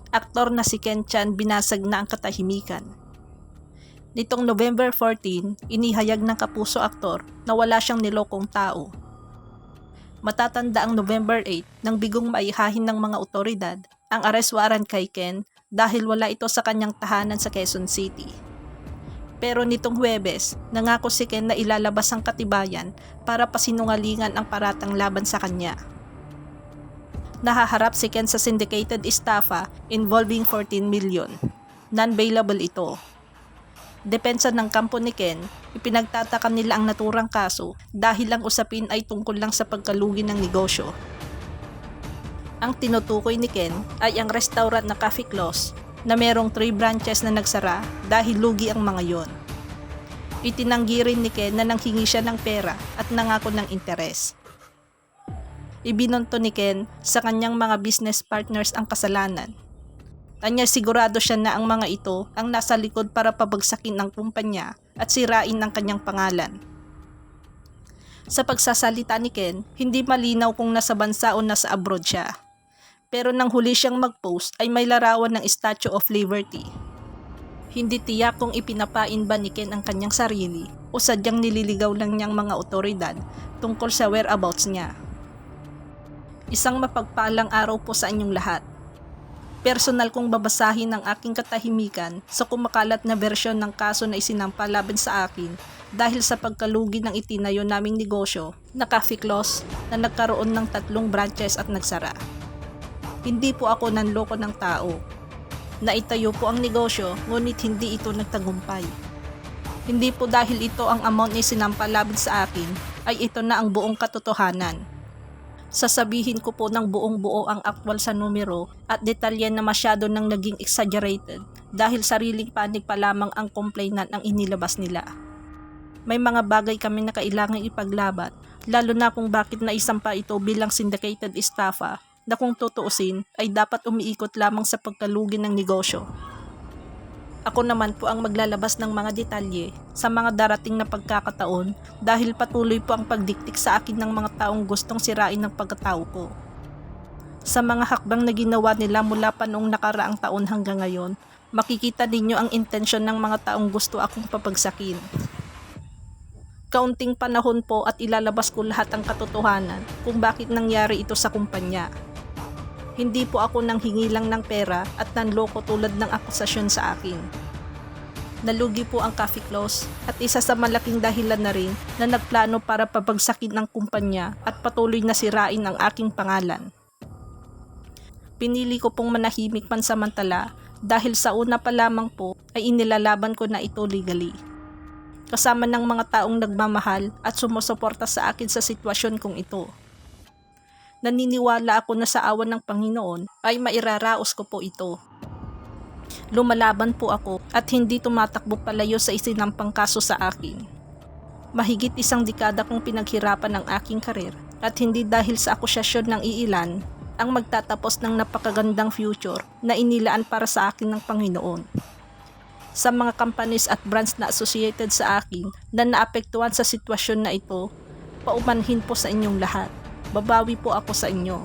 Aktor na si Ken Chan binasag na ang katahimikan. Nitong November 14, inihayag ng kapuso aktor na wala siyang nilokong tao. Matatanda ang November 8 nang bigong maihahin ng mga otoridad ang arrest warrant kay Ken dahil wala ito sa kanyang tahanan sa Quezon City. Pero nitong Huwebes, nangako si Ken na ilalabas ang katibayan para pasinungalingan ang paratang laban sa kanya. Nahaharap si Ken sa syndicated estafa involving 14 million. Non-bailable ito. Depensa ng kampo ni Ken, ipinagtataka nila ang naturang kaso dahil ang usapin ay tungkol lang sa pagkalugi ng negosyo. Ang tinutukoy ni Ken ay ang restaurant na Cafe Close na merong 3 branches na nagsara dahil lugi ang mga yon. Itinanggi rin ni Ken na nanghingi siya ng pera at nangako ng interes. Ibinonto ni Ken sa kanyang mga business partners ang kasalanan. Anya sigurado siya na ang mga ito ang nasa likod para pabagsakin ang kumpanya at sirain ang kanyang pangalan. Sa pagsasalita ni Ken, hindi malinaw kung nasa bansa o nasa abroad siya. Pero nang huli siyang mag-post ay may larawan ng Statue of Liberty. Hindi tiyak kung ipinapain ba ni Ken ang kanyang sarili o sadyang nililigaw lang niyang mga otoridad tungkol sa whereabouts niya. Isang mapagpalang araw po sa inyong lahat. Personal kong babasahin ang aking katahimikan sa kumakalat na bersyon ng kaso na isinampa laban sa akin dahil sa pagkalugi ng itinayo naming negosyo na Cafe Close na nagkaroon ng 3 branches at nagsara. Hindi po ako nanloko ng tao. Naitayo po ang negosyo ngunit hindi ito nagtagumpay. Hindi po dahil ito ang amount na isinampa laban sa akin ay ito na ang buong katotohanan. Sasabihin ko po ng buong buo ang aktwal sa numero at detalye na masyado nang naging exaggerated dahil sariling panig pa lamang ang complainant ang inilabas nila. May mga bagay kami na kailangang ipaglaban, lalo na kung bakit naisampa ito bilang syndicated estafa na kung tutuusin ay dapat umiikot lamang sa pagkalugi ng negosyo. Ako naman po ang maglalabas ng mga detalye sa mga darating na pagkakataon dahil patuloy po ang pagdiktik sa akin ng mga taong gustong sirain ng pagkatao ko. Sa mga hakbang na ginawa nila mula pa noong nakaraang taon hanggang ngayon, makikita ninyo ang intensyon ng mga taong gusto akong papagsakin. Kaunting panahon po at ilalabas ko lahat ang katotohanan kung bakit nangyari ito sa kumpanya. Hindi po ako nanghingi lang ng pera at nanloko tulad ng akusasyon sa akin. Nalugi po ang Cafe Close at isa sa malaking dahilan na rin na nagplano para pabagsakin ang kumpanya at patuloy na sirain ang aking pangalan. Pinili ko pong manahimik pansamantala dahil sa una pa lamang po ay inilalaban ko na ito legally. Kasama ng mga taong nagmamahal at sumusuporta sa akin sa sitwasyon kong ito. Naniniwala ako na sa awan ng Panginoon ay mairaraos ko po ito. Lumalaban po ako at hindi tumatakbo palayo sa isinampang kaso sa akin. Mahigit 1 dekada kong pinaghirapan ang aking karir at hindi dahil sa akusasyon ng iilan ang magtatapos ng napakagandang future na inilaan para sa akin ng Panginoon. Sa mga companies at brands na associated sa akin na naapektuhan sa sitwasyon na ito, paumanhin po sa inyong lahat. Babawi po ako sa inyo.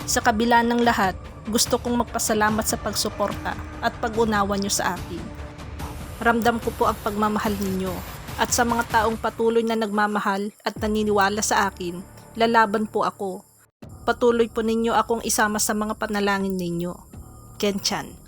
Sa kabila ng lahat, gusto kong magpasalamat sa pagsuporta at pag-unawa nyo sa akin. Ramdam ko po ang pagmamahal ninyo at sa mga taong patuloy na nagmamahal at naniniwala sa akin, lalaban po ako. Patuloy po ninyo akong isama sa mga panalangin ninyo. Ken Chan.